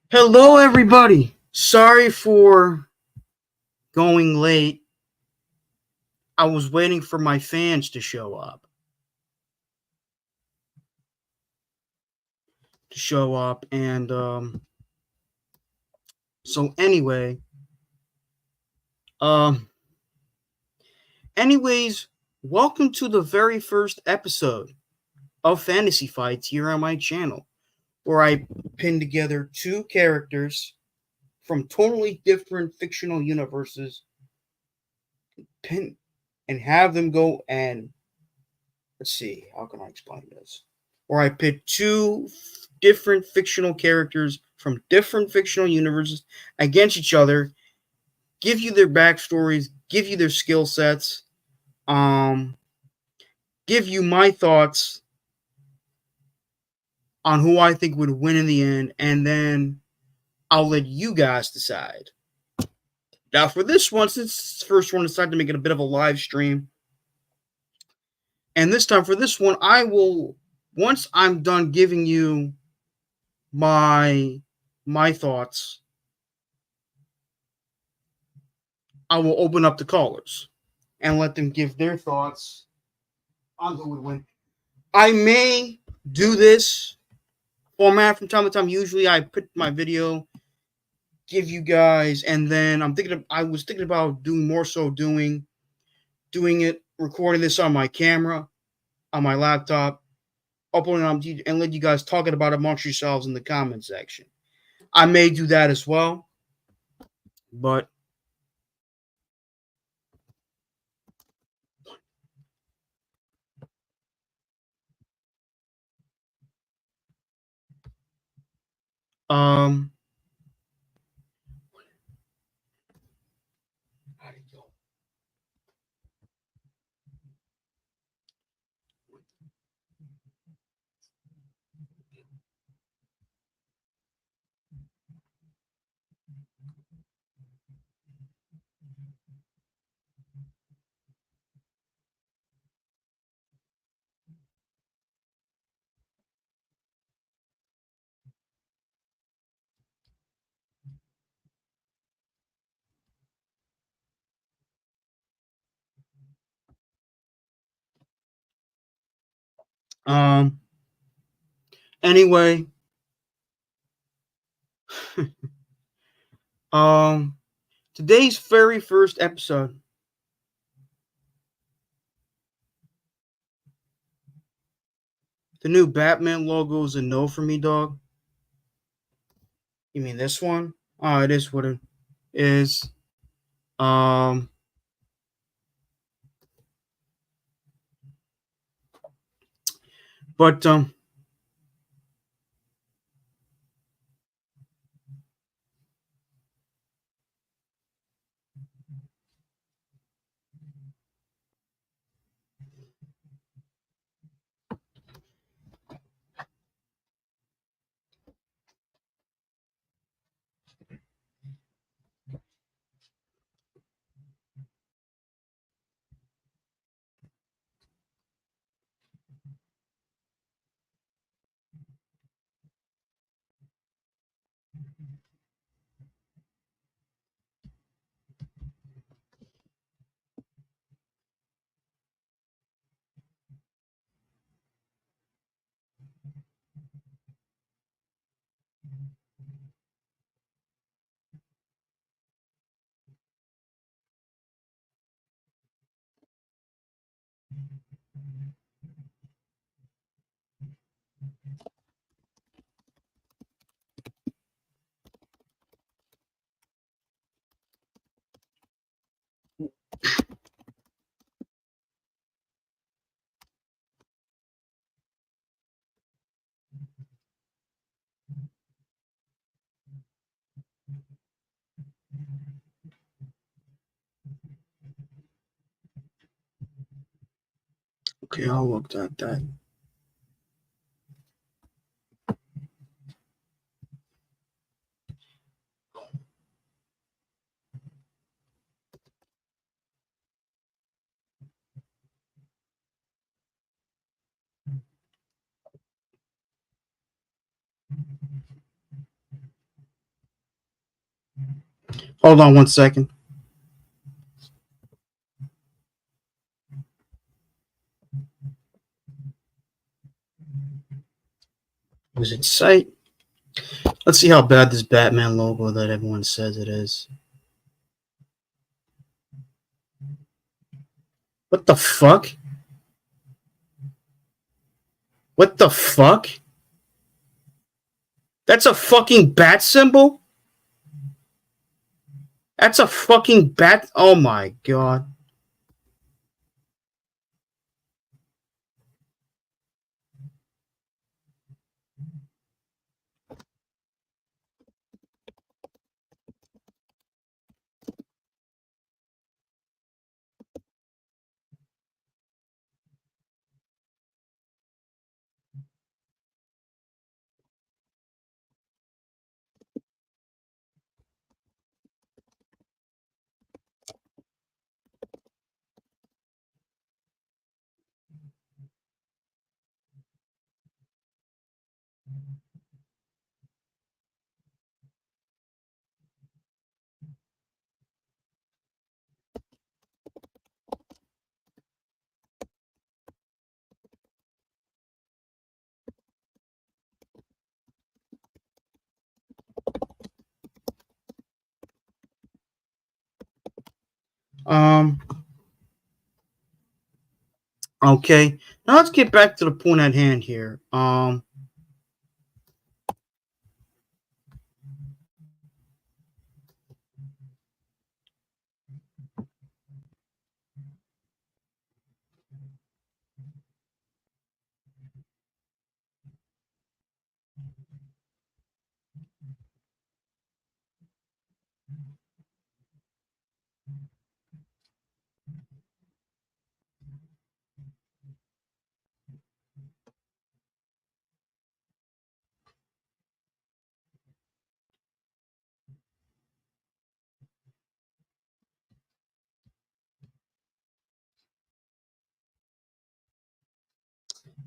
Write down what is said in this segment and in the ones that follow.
Hello, everybody. Sorry for going late. I was waiting for my fans to show up. And so anyway, um, anyways, welcome to the very first episode of Fantasy Fights here on my channel, where I pin together two characters from totally different fictional universes, pin and have them go and let's see, how can I explain this? Where I pit two different fictional characters from different fictional universes against each other, give you their backstories, give you their skill sets, um, give you my thoughts on who I think would win in the end, and then I'll let you guys decide. Now, for this one, since it's the first one, I decided to make it a bit of a live stream. And this time, for this one, I will, once I'm done giving you my my thoughts, I will open up the callers and let them give their thoughts on who would win. I may do this format from time to time. Usually, I put my video, give you guys, and then I was thinking about doing more so doing it, recording this on my camera, on my laptop, uploading it on, and let you guys talk about it amongst yourselves in the comment section. I may do that as well, but um, um, anyway, um, today's very first episode. The new Batman logo is a no for me, dog. You mean this one? Oh, it is what it is. Um, but okay, I'll look at that. Hold on 1 second. Was it sight? Let's see how bad this Batman logo that everyone says it is. What the fuck? What the fuck? That's a fucking bat symbol? That's a fucking bat. Oh my god. Um, okay. Now let's get back to the point at hand here.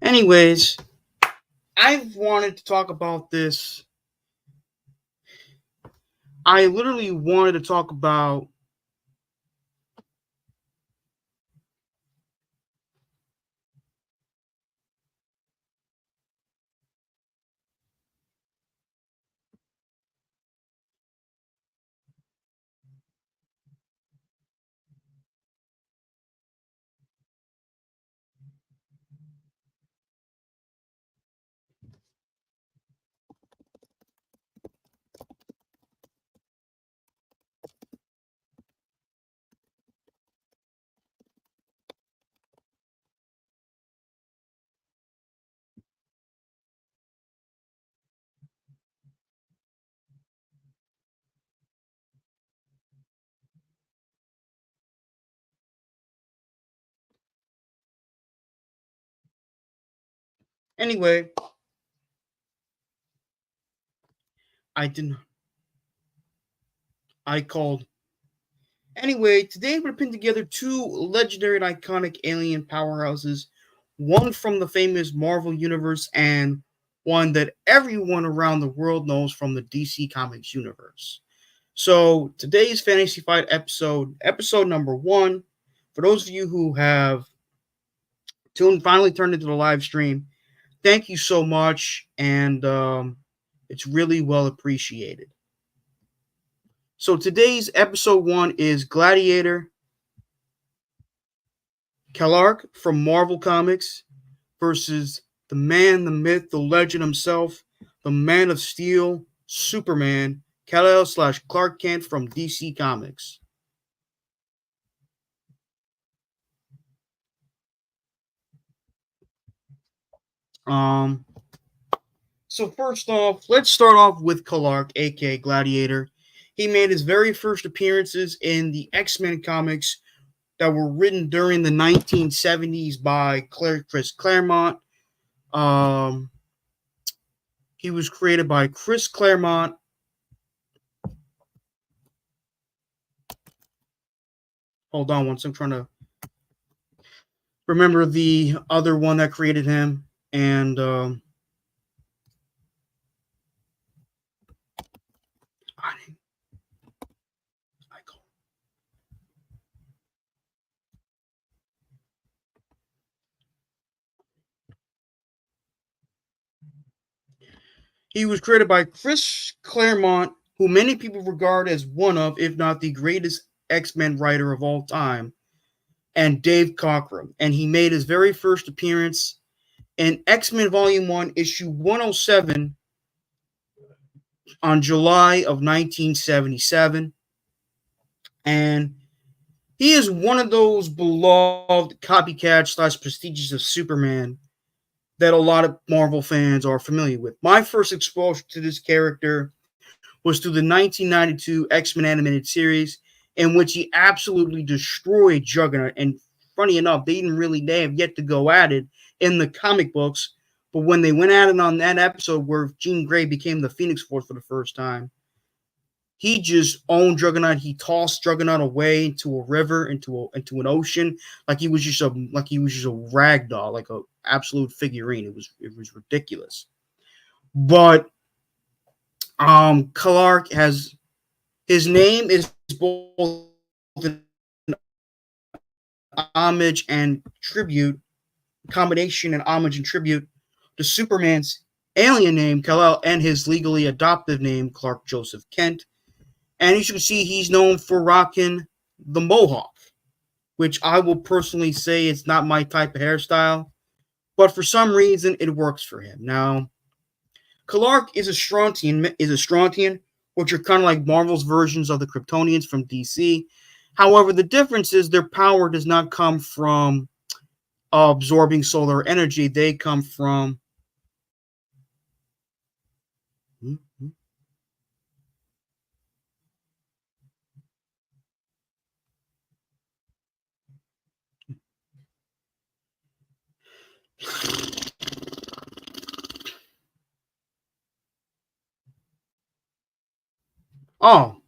Anyways, I've wanted to talk about this. I literally wanted to talk about. Anyway, I didn't. I called. Anyway, today we're putting together two legendary and iconic alien powerhouses, one from the famous Marvel Universe and one that everyone around the world knows from the DC Comics universe. So today's Fantasy Fight episode number one, for those of you who have finally turned into the live stream, thank you so much, and it's really well appreciated. So today's episode one is Gladiator, Kallark from Marvel Comics versus the man, the myth, the legend himself, the Man of Steel, Superman, Kal-El / Clark Kent from DC Comics. Um, so first off, let's start off with Kallark, aka Gladiator. He made his very first appearances in the X-Men comics that were written during the 1970s by Chris Claremont. Um, he was created by Chris Claremont. Hold on once, I'm trying to remember the other one that created him. And He was created by Chris Claremont, who many people regard as one of, if not the greatest X-Men writer of all time, and Dave Cockrum. And he made his very first appearance in X-Men Volume 1, Issue 107 on July of 1977. And he is one of those beloved copycats slash prestigious of Superman that a lot of Marvel fans are familiar with. My first exposure to this character was through the 1992 X-Men animated series, in which he absolutely destroyed Juggernaut. And funny enough, they have yet to go at it in the comic books, but when they went at it on that episode where Jean Grey became the Phoenix Force for the first time, he just owned Juggernaut. He tossed Juggernaut away into a river, into an ocean, like he was just a rag doll, like a absolute figurine. It was ridiculous. But Kallark has his name is both an homage and tribute, combination and homage and tribute to Superman's alien name Kal-El and his legally adoptive name Clark Joseph Kent. And as you can see, he's known for rocking the mohawk, which I will personally say it's not my type of hairstyle, but for some reason it works for him. Now, Kallark is a Strontian, which are kind of like Marvel's versions of the Kryptonians from DC. However, the difference is their power does not come from absorbing solar energy. They come from oh,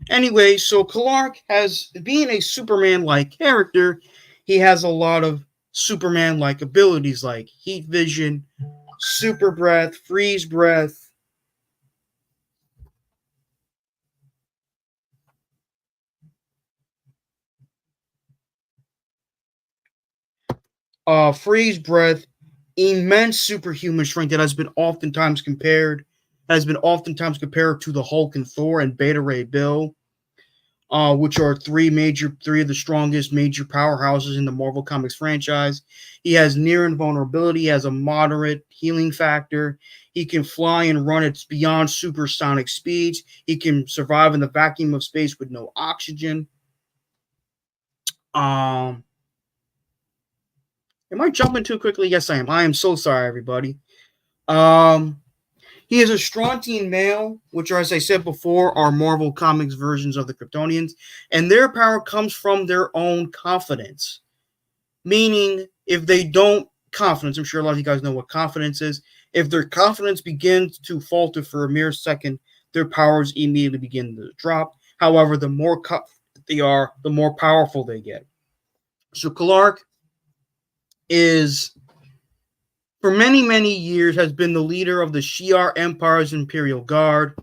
anyway, so Kallark has, being a Superman-like character, he has a lot of Superman-like abilities like heat vision, super breath, freeze breath, freeze breath, immense superhuman strength that has been oftentimes compared to the Hulk and Thor and Beta Ray Bill, which are three of the strongest major powerhouses in the Marvel Comics franchise. He has near invulnerability. He has a moderate healing factor. He can fly and run at beyond supersonic speeds. He can survive in the vacuum of space with no oxygen. Um, am I jumping too quickly? Yes, I am. I am so sorry, everybody. Um, he is a Strontian male, which, as I said before, are Marvel Comics versions of the Kryptonians, and their power comes from their own confidence. Meaning, if they don't confidence, I'm sure a lot of you guys know what confidence is. If their confidence begins to falter for a mere second, their powers immediately begin to drop. However, the more they are, the more powerful they get. So Kallark is, for many, many years, has been the leader of the Shi'ar Empire's Imperial Guard,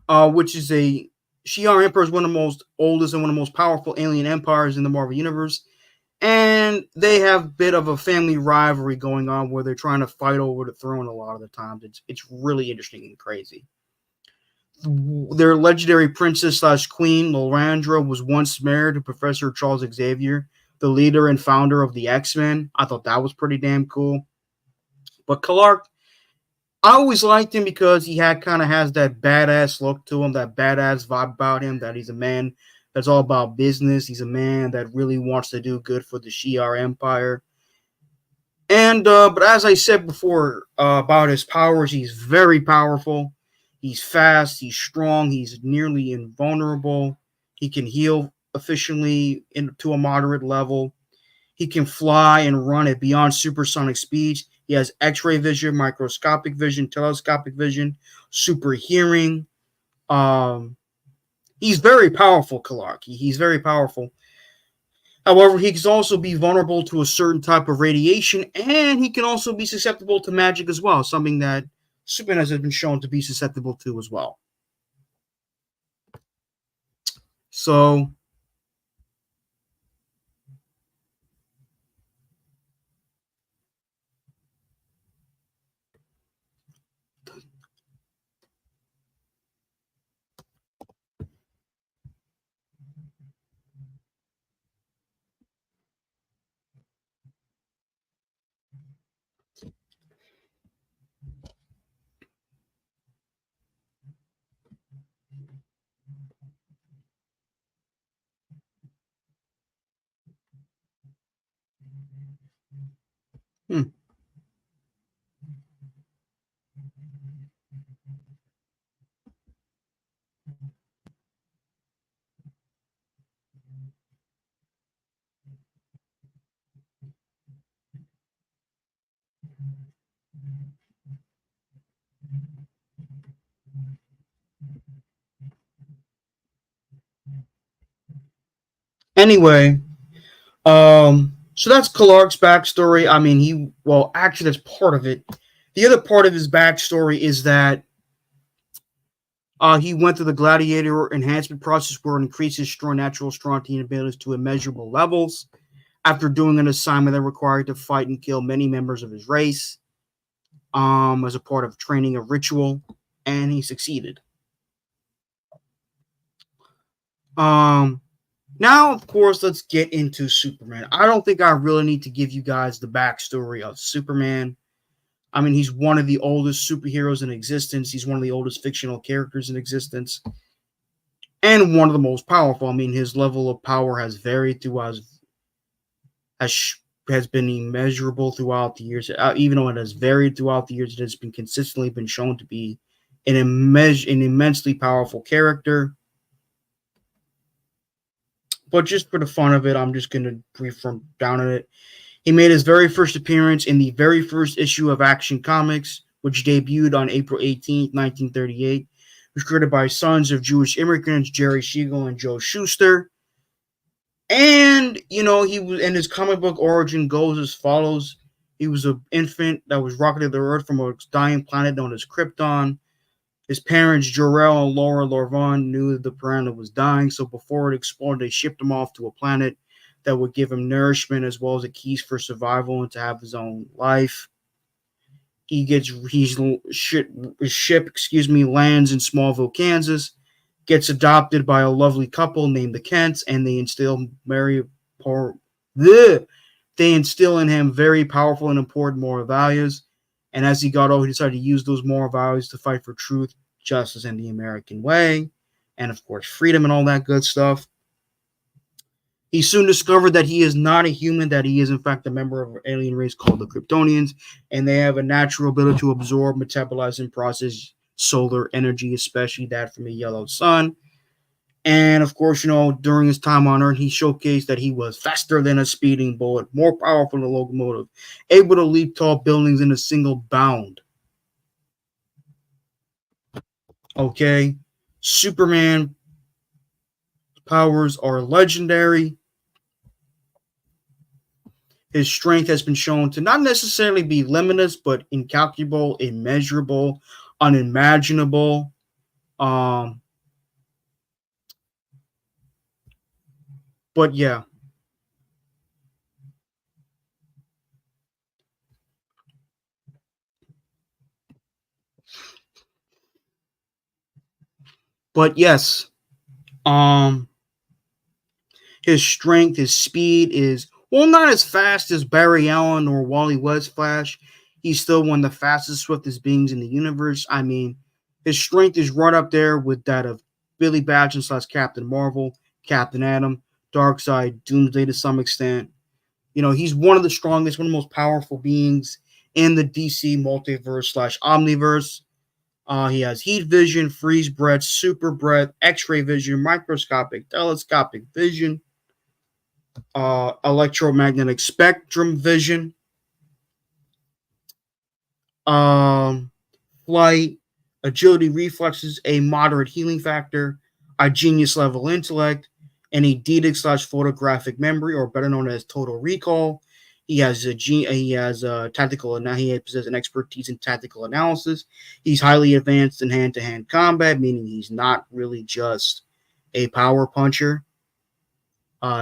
which is a Shi'ar Empire is one of the most oldest and one of the most powerful alien empires in the Marvel Universe. And they have a bit of a family rivalry going on where they're trying to fight over the throne a lot of the times. It's really interesting and crazy. Their legendary princess slash queen, Laurandra, was once married to Professor Charles Xavier, the leader and founder of the X-Men. I thought that was pretty damn cool. But Kallark, I always liked him because he kind of has that badass look to him, that badass vibe about him, that he's a man that's all about business. He's a man that really wants to do good for the Shi'ar Empire. And but as I said before about his powers, he's very powerful. He's fast. He's strong. He's nearly invulnerable. He can heal efficiently to a moderate level. He can fly and run at beyond supersonic speeds. He has X-ray vision, microscopic vision, telescopic vision, super hearing. Um, he's very powerful, Kallark. He's very powerful. However, he can also be vulnerable to a certain type of radiation, and he can also be susceptible to magic as well, something that Superman has been shown to be susceptible to as well. So, hmm. Anyway, so that's Kallark's backstory. I mean, actually, that's part of it. The other part of his backstory is that he went through the Gladiator enhancement process where it increases strong natural strength and abilities to immeasurable levels. After doing an assignment that required to fight and kill many members of his race, as a part of training a ritual, and he succeeded. Um, Now, of course, let's get into Superman. I don't think I really need to give you guys the backstory of Superman. I mean, he's one of the oldest superheroes in existence. He's one of the oldest fictional characters in existence, and one of the most powerful. I mean, his level of power has varied throughout, has has been immeasurable throughout the years. Even though it has varied throughout the years, it has been consistently been shown to be an immensely powerful character. But just for the fun of it, I'm just going to brief down on it. He made his very first appearance in the very first issue of Action Comics, which debuted on April 18th, 1938. It was created by sons of Jewish immigrants, Jerry Siegel and Joe Shuster. And, he was, and his comic book origin goes as follows. He was an infant that was rocketed to Earth from a dying planet known as Krypton. His parents, Jor-El and Laura Lorvon, knew that the planet was dying, so before it exploded, they shipped him off to a planet that would give him nourishment as well as the keys for survival and to have his own life. His ship, lands in Smallville, Kansas, gets adopted by a lovely couple named the Kents, and they instill in him very powerful and important moral values. And as he got older, he decided to use those moral values to fight for truth, justice, and the American way, and of course, freedom and all that good stuff. He soon discovered that he is not a human, that he is in fact a member of an alien race called the Kryptonians, and they have a natural ability to absorb, metabolize, and process solar energy, especially that from a yellow sun. And of course, during his time on Earth, he showcased that he was faster than a speeding bullet, more powerful than a locomotive, able to leap tall buildings in a single bound. Okay, Superman powers are legendary. His strength has been shown to not necessarily be limitless, but incalculable, immeasurable, unimaginable. But yeah. But yes, um, his strength, his speed is not as fast as Barry Allen or Wally West Flash. He's still one of the fastest, swiftest beings in the universe. I mean, his strength is right up there with that of Billy Batson / Captain Marvel, Captain Atom, Darkseid, Doomsday to some extent. He's one of the strongest, one of the most powerful beings in the DC multiverse slash omniverse. He has heat vision, freeze breath, super breath, X-ray vision, microscopic, telescopic vision, electromagnetic spectrum vision, um, flight, agility, reflexes, a moderate healing factor, a genius level intellect, and a eidetic slash photographic memory, or better known as total recall. He possesses an expertise in tactical analysis. He's highly advanced in hand-to-hand combat, meaning he's not really just a power puncher.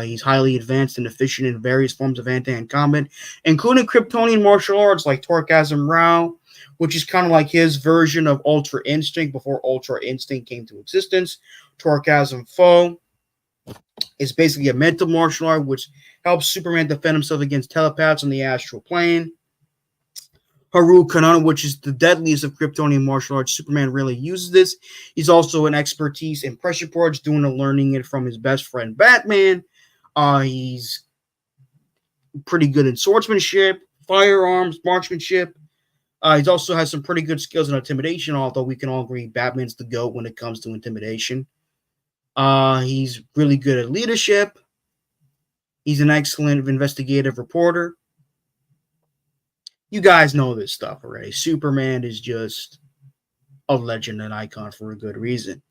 He's highly advanced and efficient in various forms of hand-to-hand combat, including Kryptonian martial arts like Torkasm Rao, which is kind of like his version of Ultra Instinct before Ultra Instinct came to existence. Torkasm Foe is basically a mental martial art which helps Superman defend himself against telepaths on the astral plane. Haru Kanana, which is the deadliest of Kryptonian martial arts. Superman really uses this. He's also an expertise in pressure ports, learning it from his best friend Batman. He's pretty good in swordsmanship, firearms, marksmanship. He also has some pretty good skills in intimidation, although we can all agree Batman's the GOAT when it comes to intimidation. He's really good at leadership. He's an excellent investigative reporter. You guys know this stuff already. Superman is just a legend, an icon for a good reason.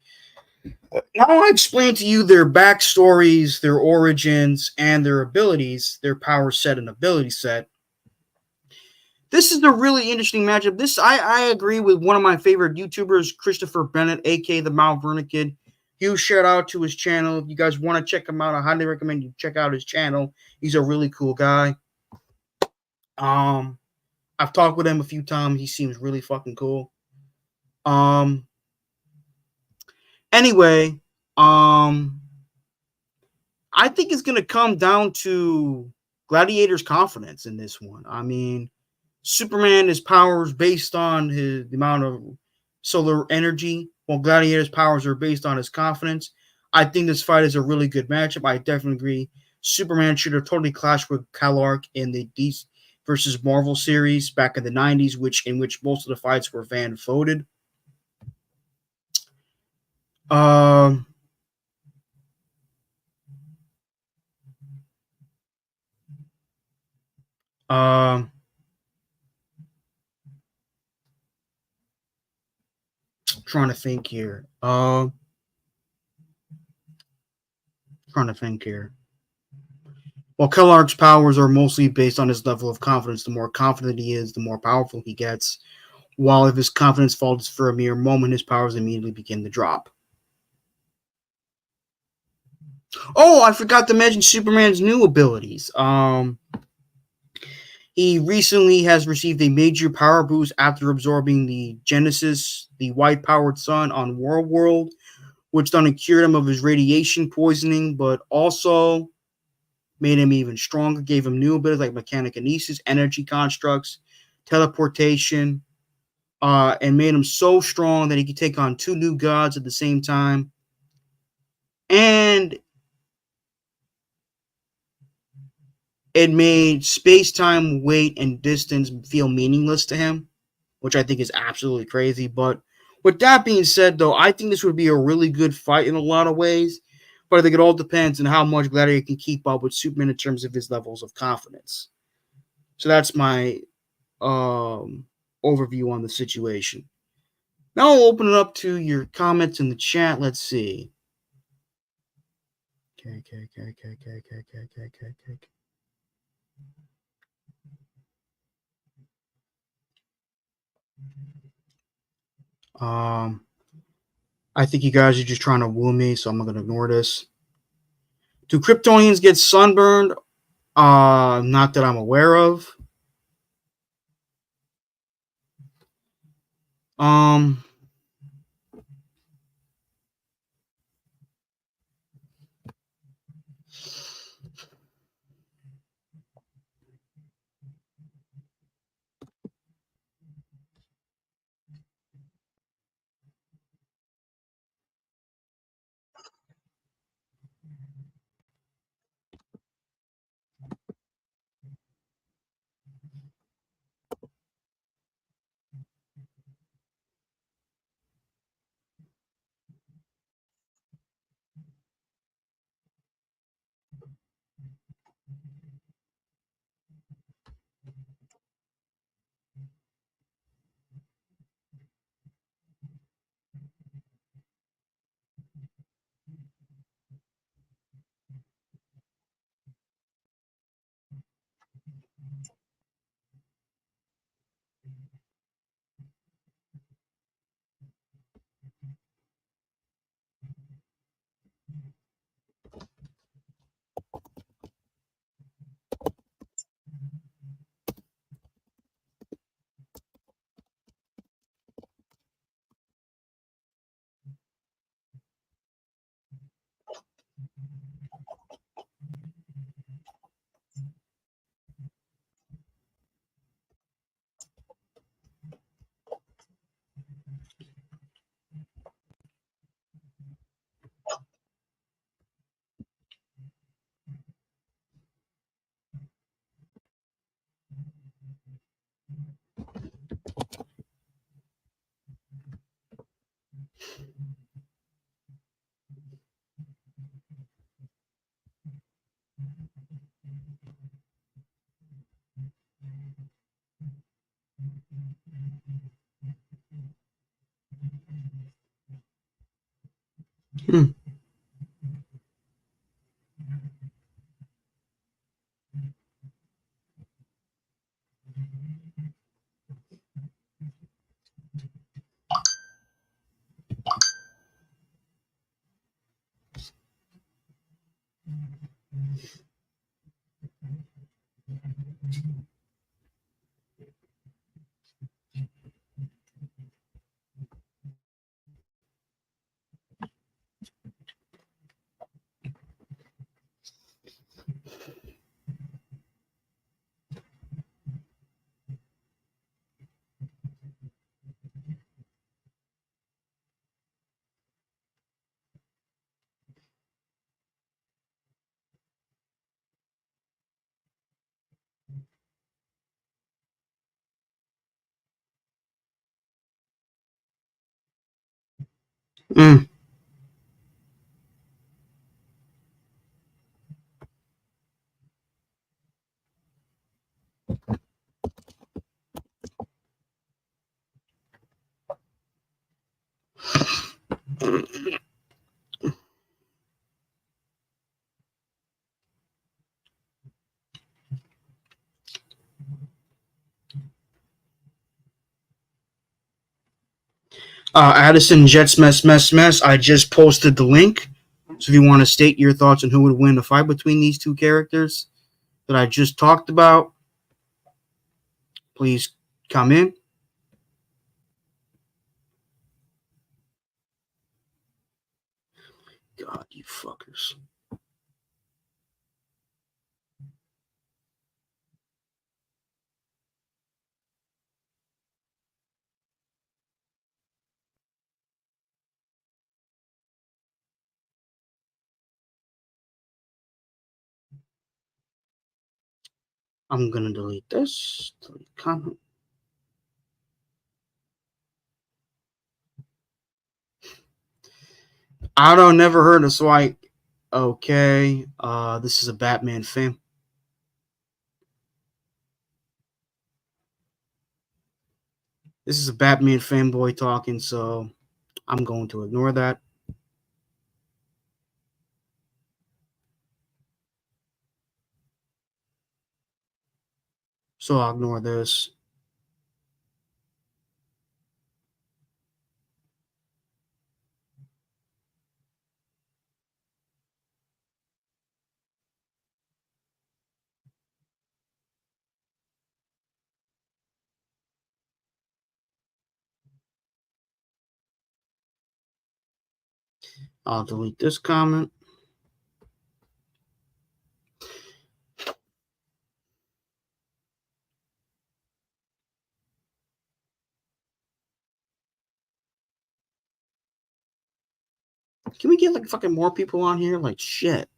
Now I explain to you their backstories, their origins, and their abilities, their power set and ability set. This is a really interesting matchup. I agree with one of my favorite YouTubers, Christopher Bennett, aka the Mount Vernon Kid. Huge shout out to his channel. If you guys want to check him out, I highly recommend you check out his channel. He's a really cool guy. I've talked with him a few times. He seems really fucking cool. Anyway, I think it's gonna come down to Gladiator's confidence in this one. I mean, Superman, his powers based on the amount of solar energy, while Gladiator's powers are based on his confidence. I think this fight is a really good matchup. I definitely agree. Superman should have totally clashed with Kallark in the DC versus Marvel series back in the 90s, in which most of the fights were fan voted. Um, um, trying to think here. Trying to think here. Well, Kallark's powers are mostly based on his level of confidence. The more confident he is, the more powerful he gets. While if his confidence falls for a mere moment, his powers immediately begin to drop. Oh, I forgot to mention Superman's new abilities. He recently has received a major power boost after absorbing the Genesis, the white-powered sun on World, which not only cured him of his radiation poisoning, but also made him even stronger, gave him new abilities like mechanokinesis, energy constructs, teleportation, and made him so strong that he could take on two new gods at the same time. And it made space-time, weight, and distance feel meaningless to him, which I think is absolutely crazy. But with that being said, though, I think this would be a really good fight in a lot of ways. But I think it all depends on how much Gladiator can keep up with Superman in terms of his levels of confidence. So that's my overview on the situation. Now I'll open it up to your comments in the chat. Let's see. Okay. I think you guys are just trying to woo me, so I'm not gonna ignore this. Do Kryptonians get sunburned? Not that I'm aware of. Um, Hmm. Mm. Addison Jets mess. I just posted the link. So if you want to state your thoughts on who would win the fight between these two characters that I just talked about, please come in. God, you fuckers. I'm gonna delete this. Delete comment. I don't never heard of Swipe. Okay. This is a Batman fan. This is a Batman fanboy talking, so I'm going to ignore that. So I'll ignore this. I'll delete this comment. Can we get like fucking more people on here? Like shit.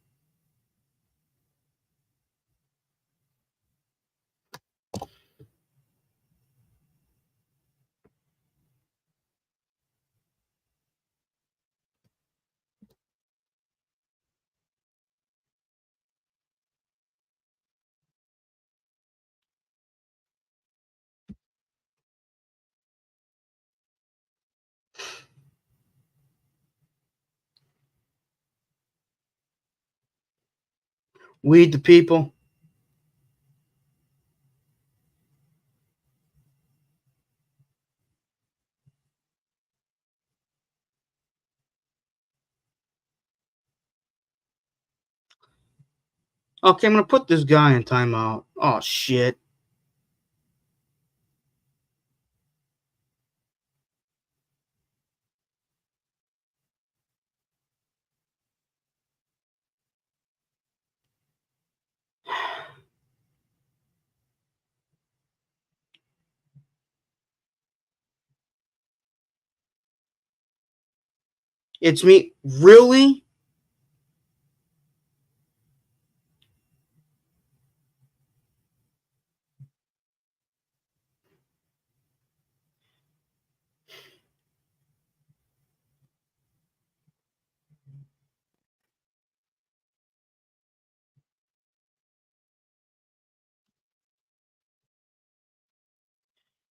We the people. Okay, I'm gonna put this guy in timeout. Oh shit. It's me. Really?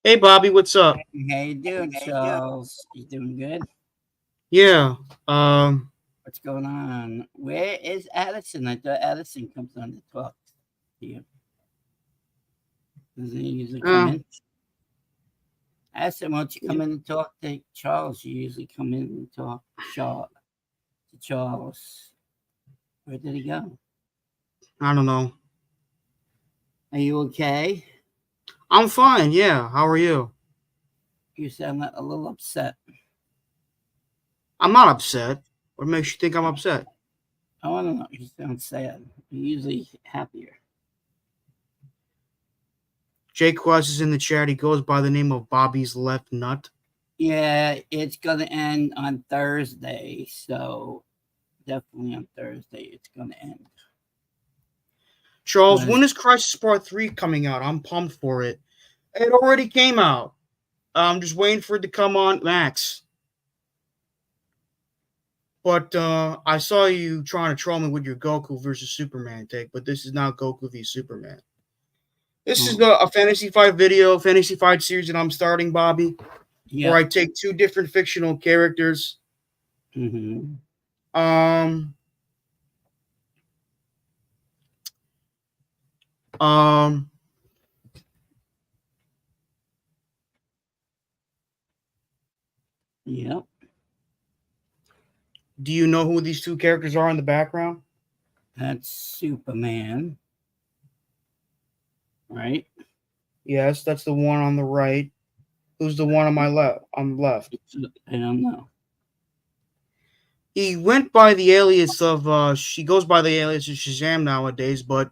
Hey Bobby, what's up? How you doing, Charles? You doing good? Yeah. What's going on? Where is Addison? I thought Addison comes on to talk to you. Doesn't he usually come uh in? Addison, why don't you come in and talk to Charles? You usually come in and talk to Charles. Where did he go? I don't know. Are you okay? I'm fine. Yeah. How are you? You sound a little upset. I'm not upset. What makes you think I'm upset? I want to know. You sound sad. You're usually happier. Jake Quest is in the chat. He goes by the name of Bobby's Left Nut. Yeah, it's going to end on Thursday. So definitely on Thursday, it's going to end. Charles, when is Crisis Part 3 coming out? I'm pumped for it. It already came out. I'm just waiting for it to come on Max. But I saw you trying to troll me with your Goku versus Superman take, but this is not Goku v Superman. This is a Fantasy Fight video, Fantasy Fight series that I'm starting, Bobby, where I take two different fictional characters. Mm-hmm. Yep. Do you know who these two characters are in the background? That's Superman. Right? Yes, that's the one on the right. Who's the one on my left? On the left. I don't know. He went by the alias of she goes by the alias of Shazam nowadays, but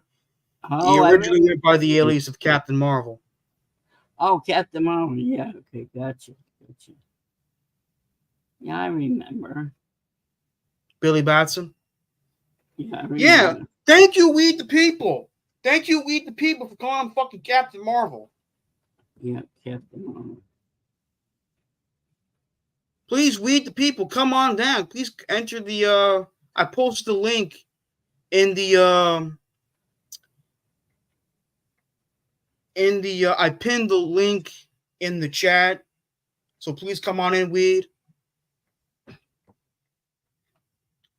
he originally went by the alias of Captain Marvel. Oh, Captain Marvel. Yeah. Okay. Gotcha. Yeah, I remember. Billy Batson. Yeah, I remember. Yeah. Thank you, We the People. Thank you, We the People, for calling him fucking Captain Marvel. Yeah, Captain Marvel. Please, We the People, come on down. Please enter the I posted the link in the I pinned the link in the chat. So please come on in, Weed.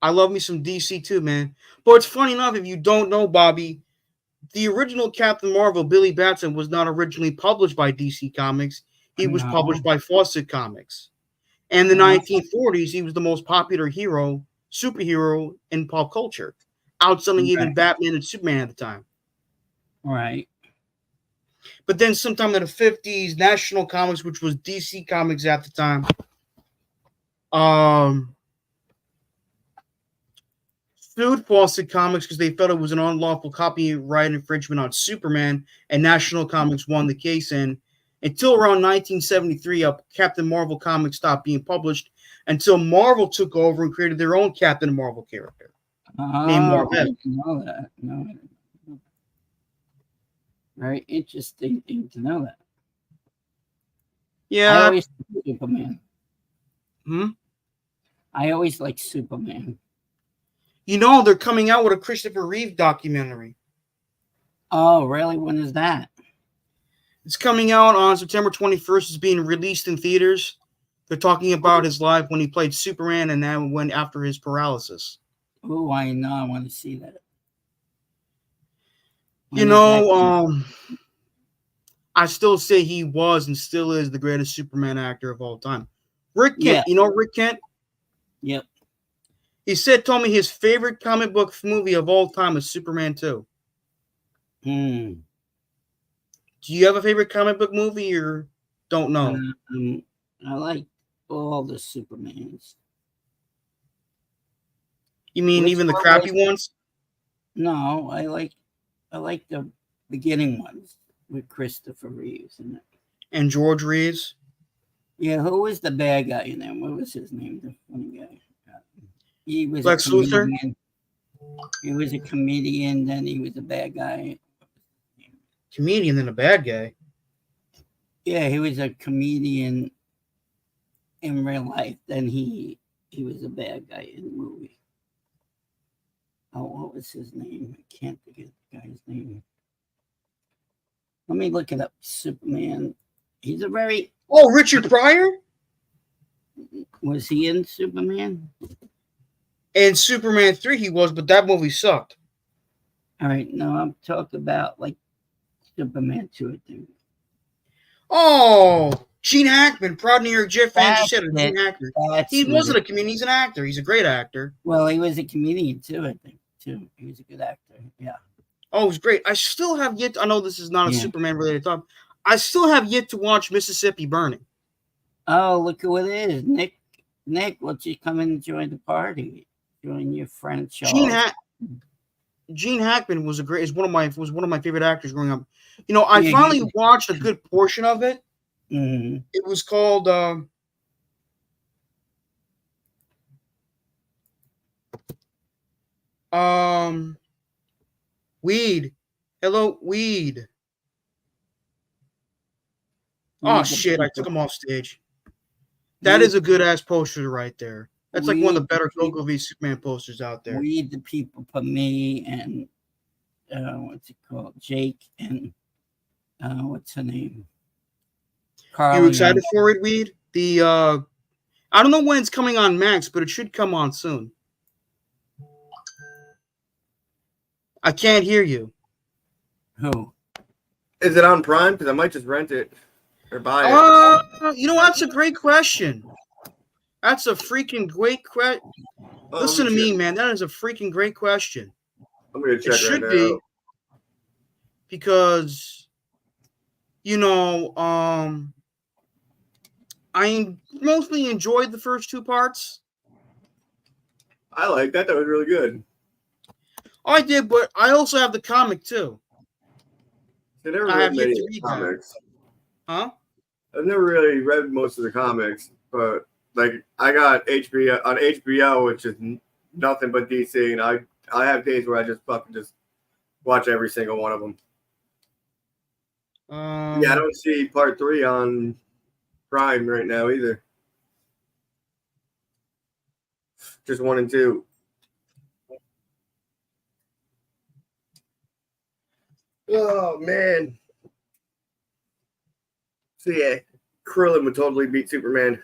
I love me some DC too, man. But it's funny enough, if you don't know, Bobby, the original Captain Marvel, Billy Batson, was not originally published by DC Comics. He was published by Fawcett Comics. And in the 1940s, he was the most popular superhero in pop culture, outselling even Batman and Superman at the time. Right. But then sometime in the 50s, National Comics, which was DC Comics at the time, sued Fawcett Comics because they felt it was an unlawful copyright infringement on Superman, and National Comics won the case. And until around 1973, Captain Marvel comics stopped being published until Marvel took over and created their own Captain Marvel character named Marvel. I didn't know that. No. Very interesting thing to know that. Yeah. I always like Superman. Hmm? I always like Superman. You know, they're coming out with a Christopher Reeve documentary. Oh, really? When is that? It's coming out on September 21st. It's being released in theaters. They're talking about his life when he played Superman and then when after his paralysis. Oh, I know. I want to see that. When is that coming? I still say he was and still is the greatest Superman actor of all time. Rick Kent, Yeah. you know Rick Kent? Yep. He told me his favorite comic book movie of all time is Superman 2. Hmm. Do you have a favorite comic book movie or don't know? I like all the Supermans. You mean Which even the one crappy was- ones? No, I like the beginning ones with Christopher Reeves in it. And George Reeves? Yeah, who was the bad guy in there? What was his name? The funny guy. He was Lex a Luthor? comedian. He was a comedian. Then he was a bad guy. Comedian and a bad guy. Yeah, he was a comedian in real life. Then he was a bad guy in the movie. Oh, what was his name? I can't forget the guy's name. Let me look it up. Superman. He's a very. Oh, Richard Pryor? Was he in Superman? In Superman 3 he was, but that movie sucked. All right, no, I'm talking about like Superman 2, I think. Oh, Gene Hackman, proud New York Jet fan, just said it. That's Gene Hackman. That's He who wasn't it a comedian, he's an actor. He's a great actor. Well, he was a comedian too, I think. Too. He was a good actor. Yeah. Oh, it was great. I still have yet to, I know this is not a Yeah. Superman related topic. I still have yet to watch Mississippi Burning. Oh, look who it is. Nick, won't you come and join the party? Join your friend Charles. Gene Hackman was one of my favorite actors growing up. You know, I Yeah, finally watched a good portion of it. Mhm. It was called Weed. Hello, Weed. Oh shit, I took him off stage. That is a good ass poster right there. That's like one of the better Coco v Superman posters out there. Weed the people for me and what's it called? Jake and what's her name? Carly. You excited for it, Weed? I don't know when it's coming on Max, but it should come on soon. I can't hear you. Who? Is it on Prime? Because I might just rent it or buy it. You know, that's a great question. That's a freaking great question. Listen to me, man. That is a freaking great question. I'm going to check it should right be now. because, you know, I mostly enjoyed the first two parts. I like that. That was really good. I did, but I also have the comic too. I never I read have yet many to read comics. Huh? I've never really read most of the comics, but like I got HBO on HBO, which is nothing but DC, and I have days where I just fucking just watch every single one of them. Yeah, I don't see part 3 on Prime right now either. Just 1 and 2. Oh man. So yeah, Krillin would totally beat Superman.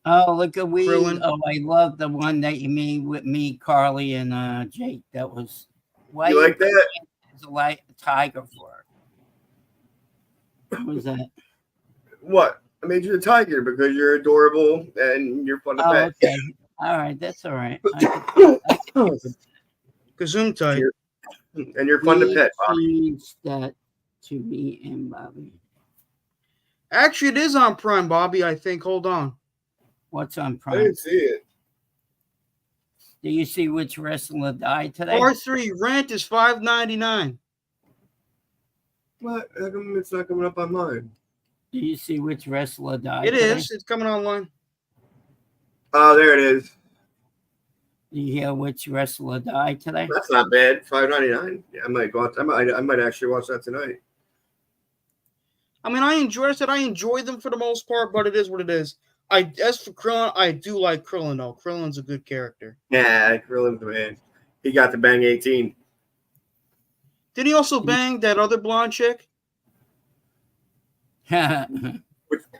Oh, look at Weed. Krillin. Oh, I love the one that you made with me, Carly, and Jake. That was why You like that? It's a tiger for it. What was that? What? I made you the tiger because you're adorable and you're fun to pet. Okay. All right, that's all right. Gesundheit. And you're fun to pet, Bobby. Teach that to me and Bobby. Actually, it is on Prime, Bobby. I think. Hold on. What's on I Prime? didn't see it. Do you see which wrestler died today? Part 3 rent is $5.99. What? How come it's not coming up on mine? Do you see which wrestler died? It today? is. It's coming online. Oh, there it is. Do you hear which wrestler died today? That's not bad. $5.99. Yeah, I might watch. I might actually watch that tonight. I mean, I enjoy them for the most part, but it is what it is. As for Krillin, I do like Krillin though. Krillin's a good character. Yeah, Krillin's the man. He got the bang 18. Did he also bang that other blonde chick?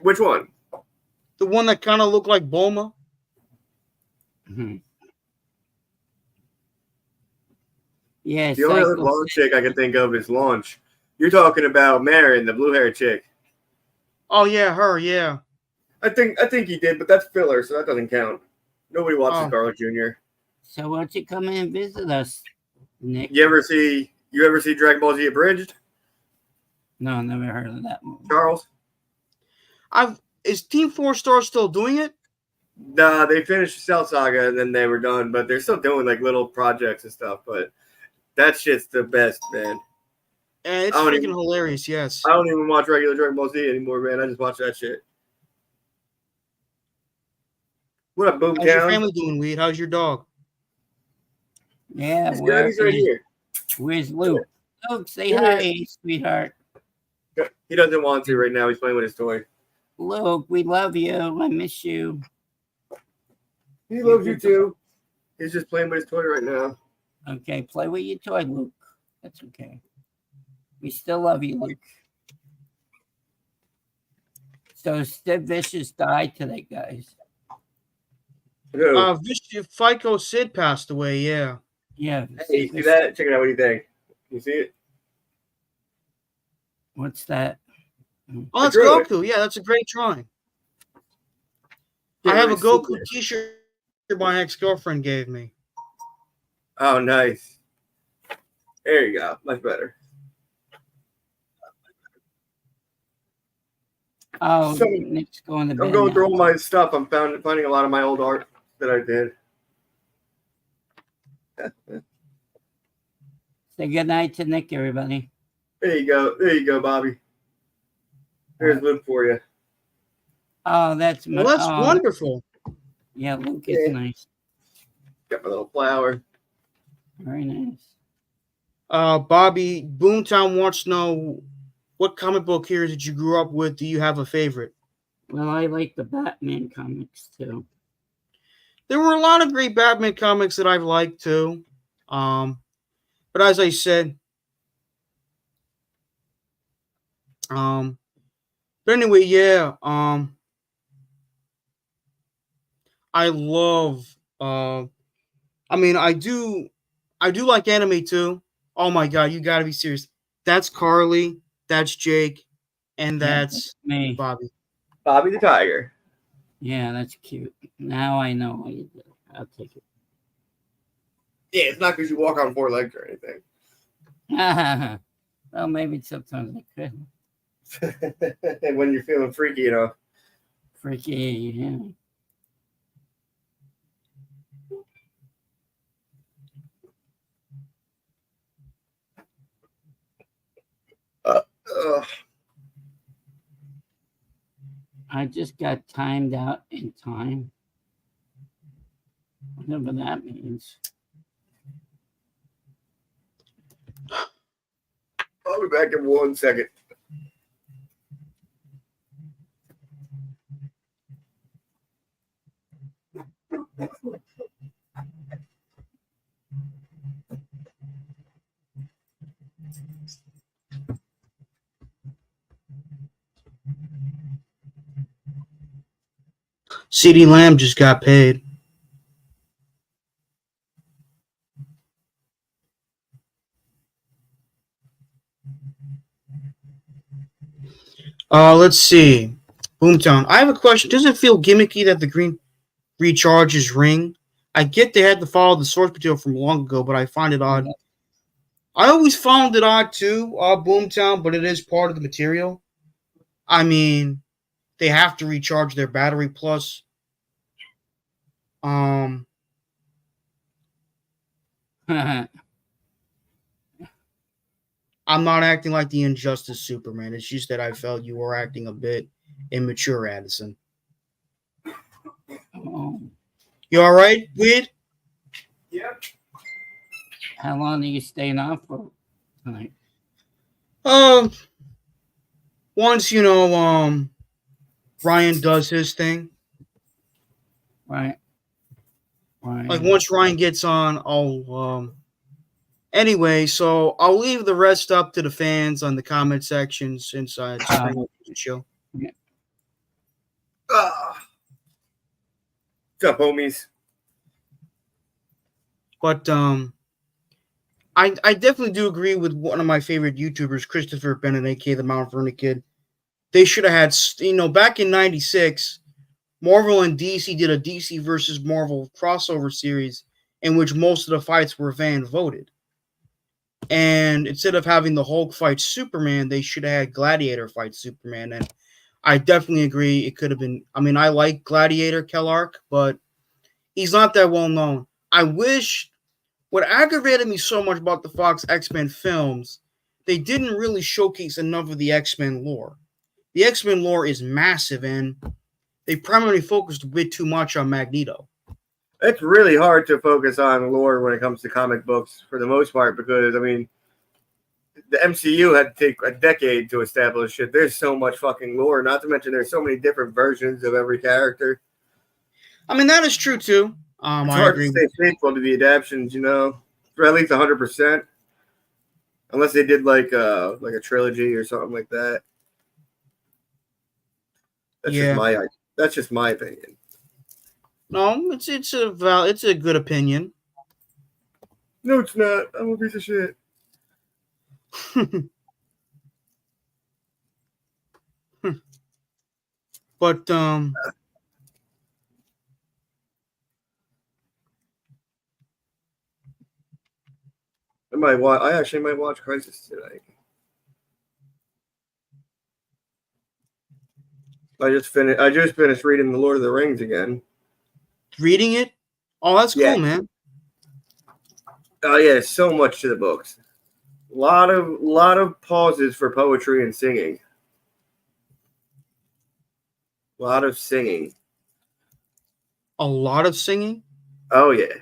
Which one? The one that kind of looked like Bulma? Yeah, The only other Psycho blonde Sid. chick I can think of is Launch. You're talking about Marion, the blue hair chick. Oh yeah, her. Yeah. I think he did, but that's filler, so that doesn't count. Nobody watches Oh, Carl Jr. So why don't you come in and visit us, Nick? You ever see Dragon Ball Z Abridged, No, never heard of that movie. Charles? is Team 4 Star still doing it? Nah, they finished Cell Saga and then they were done, but they're still doing like little projects and stuff. But that shit's the best, man. And it's I don't freaking even- hilarious. Yes. I don't even watch regular Dragon Ball Z anymore, man. I just watch that shit. What up, How's your Boomtown? family doing, Weed? How's your dog? Yeah, He's good. He's right here. Where's Luke? Luke, say hi, sweetheart. He doesn't want to right now. He's playing with his toy. Luke, we love you. I miss you. He loves you too. He's just playing with his toy right now. Okay, play with your toy, Luke. That's okay. We still love you, Luke. So Sid Vicious died today, guys. Who? FICO Sid passed away. Yeah. Yeah. Hey, you see that? Check it out. What do you think? You see it? What's that? Oh, that's drew it. Goku. Yeah, that's a great drawing. Can't I have a really see Goku it. T-shirt my ex-girlfriend gave me. Oh, nice. There you go. Much better. Oh, So, Nick's going to bed. I'm going now. through all my stuff. I'm finding a lot of my old art that I did. Say good night to Nick, everybody. There you go. There you go, Bobby. There's Luke for you. Oh, that's Well, that's oh, wonderful. Yeah, Luke is Yeah. nice. Got my little flower. Very nice. Bobby, Boomtown wants to know what comic book heroes that you grew up with. Do you have a favorite? Well, I like the Batman comics too. There were a lot of great Batman comics that I've liked too. But as I said, but anyway, yeah. I love. I mean, I do like anime too. Oh my god, you got to be serious. That's Carly. That's Jake, and that's Me. Bobby. Bobby the Tiger. Yeah, that's cute. Now I know what you did. I'll take it. Yeah, it's not because you walk on 4 legs or anything. Well, maybe sometimes I could. And when you're feeling freaky, you know. Freaky, yeah. I just got timed out in time. Whatever that means. I'll be back in 1 second. CD Lamb just got paid. Let's see. Boomtown. I have a question. Does it feel gimmicky that the green recharges ring? I get they had to follow the source material from long ago, but I find it odd. I always found it odd too, Boomtown, but it is part of the material. I mean, they have to recharge their battery plus. I'm not acting like the Injustice Superman. It's just that I felt you were acting a bit immature, Addison. Oh. You all right, Weed? Yep. How long are you staying off for tonight? Once Ryan does his thing. Right. Like once Ryan gets on, I'll anyway, so I'll leave the rest up to the fans on the comment section since it's pretty much the show. Yeah. What's up, homies? But I definitely do agree with one of my favorite YouTubers, Christopher Bennett, aka the Mount Vernon Kid. They should have had, back in '96, Marvel and DC did a DC versus Marvel crossover series in which most of the fights were fan voted. And instead of having the Hulk fight Superman, they should have had Gladiator fight Superman. And I definitely agree it could have been. I mean, I like Gladiator Kallark, but he's not that well known. I wish what aggravated me so much about the Fox X-Men films, they didn't really showcase enough of the X-Men lore. The X-Men lore is massive, and they primarily focused a bit too much on Magneto. It's really hard to focus on lore when it comes to comic books for the most part because, I mean, the MCU had to take a decade to establish it. There's so much fucking lore, not to mention there's so many different versions of every character. I mean, that is true, too. It's I hard agree to stay faithful to the adaptions, for at least 100%. Unless they did like a trilogy or something like that. That's just my opinion. No, it's a good opinion. No, it's not. I'm a piece of shit. But I actually might watch Crisis tonight. I just finished reading The Lord of the Rings again. Reading it? Oh, that's Yeah. cool, man. Oh yeah, so much to the books. A lot of pauses for poetry and singing. A lot of singing. A lot of singing? Oh yeah.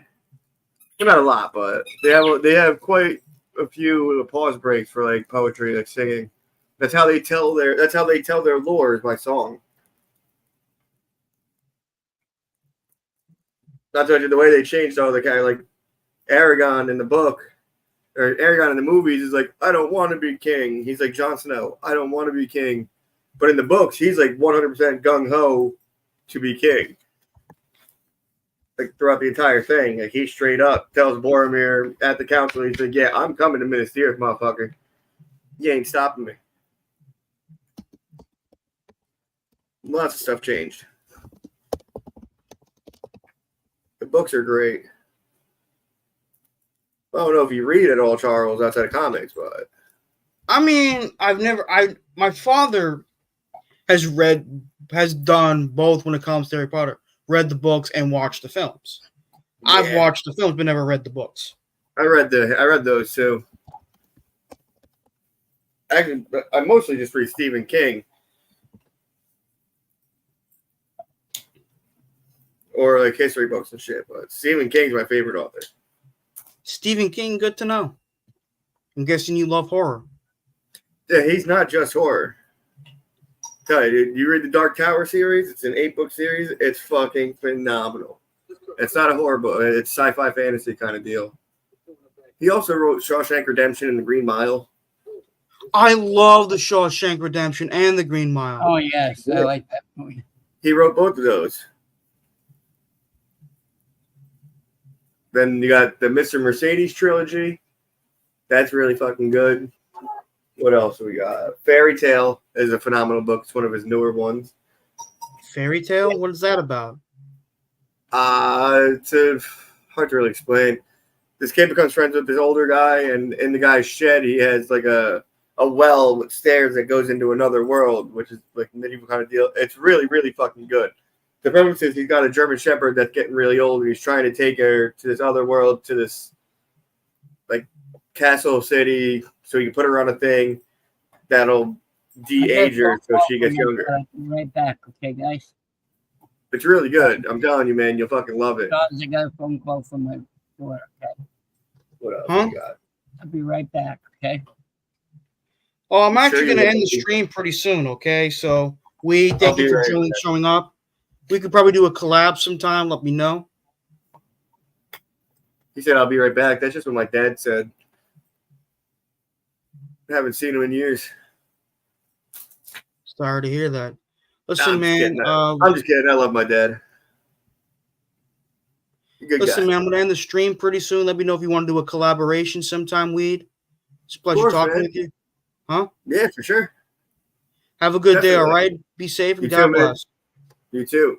Not a lot, but they have quite a few pause breaks for like poetry, like singing. That's how they tell their lore is by song. Not to mention the way they changed all the kind of like Aragon in the book or Aragon in the movies is like, I don't want to be king. He's like Jon Snow. I don't want to be king. But in the books, he's like 100% gung ho to be king. Like throughout the entire thing, like he straight up tells Boromir at the council, he's like, "Yeah, I'm coming to Minas Tirith, motherfucker. You ain't stopping me." Lots of stuff changed. The books are great. I don't know if you read at all, Charles, outside of comics, but I mean, my father has done both when it comes to Harry Potter. Read the books and watched the films. Yeah. I've watched the films but never read the books. I read those too. Actually, I mostly just read Stephen King. Or like history books and shit, but Stephen King's my favorite author. Stephen King, good to know. I'm guessing you love horror. Yeah, he's not just horror. Tell you, dude, you read the Dark Tower series? It's an 8-book series. It's fucking phenomenal. It's not a horror book. It's sci-fi fantasy kind of deal. He also wrote Shawshank Redemption and The Green Mile. I love the Shawshank Redemption and The Green Mile. Oh, yes. I like that movie. He wrote both of those. Then you got the Mr. Mercedes trilogy. That's really fucking good. What else do we got? Fairy Tale is a phenomenal book. It's one of his newer ones. Fairy Tale? What is that about? It's hard to really explain. This kid becomes friends with this older guy, and in the guy's shed, he has like a well with stairs that goes into another world, which is like a medieval kind of deal. It's really, really fucking good. The premise is he's got a German Shepherd that's getting really old, and he's trying to take her to this other world, to this like castle city, so he can put her on a thing that'll de-age her so she gets younger. I'll be right back, okay, guys? It's really good. I'm telling you, man, you'll fucking love it. I got a phone call from my daughter, okay? What else we got? I'll be right back, okay? Oh, I'm actually going to end the stream pretty soon, okay? So we thank you for showing up. We could probably do a collab sometime. Let me know. He said, I'll be right back. That's just what my dad said. I haven't seen him in years. Sorry to hear that. Listen, man. I'm just kidding. I love my dad. Good Listen, guy. man, I'm gonna end the stream pretty soon. Let me know if you want to do a collaboration sometime, Weed. It's a pleasure course, talking man. with you. Huh? Yeah, for sure. Have a good day, all Definitely. right? Be safe and You too, God man. bless. You too.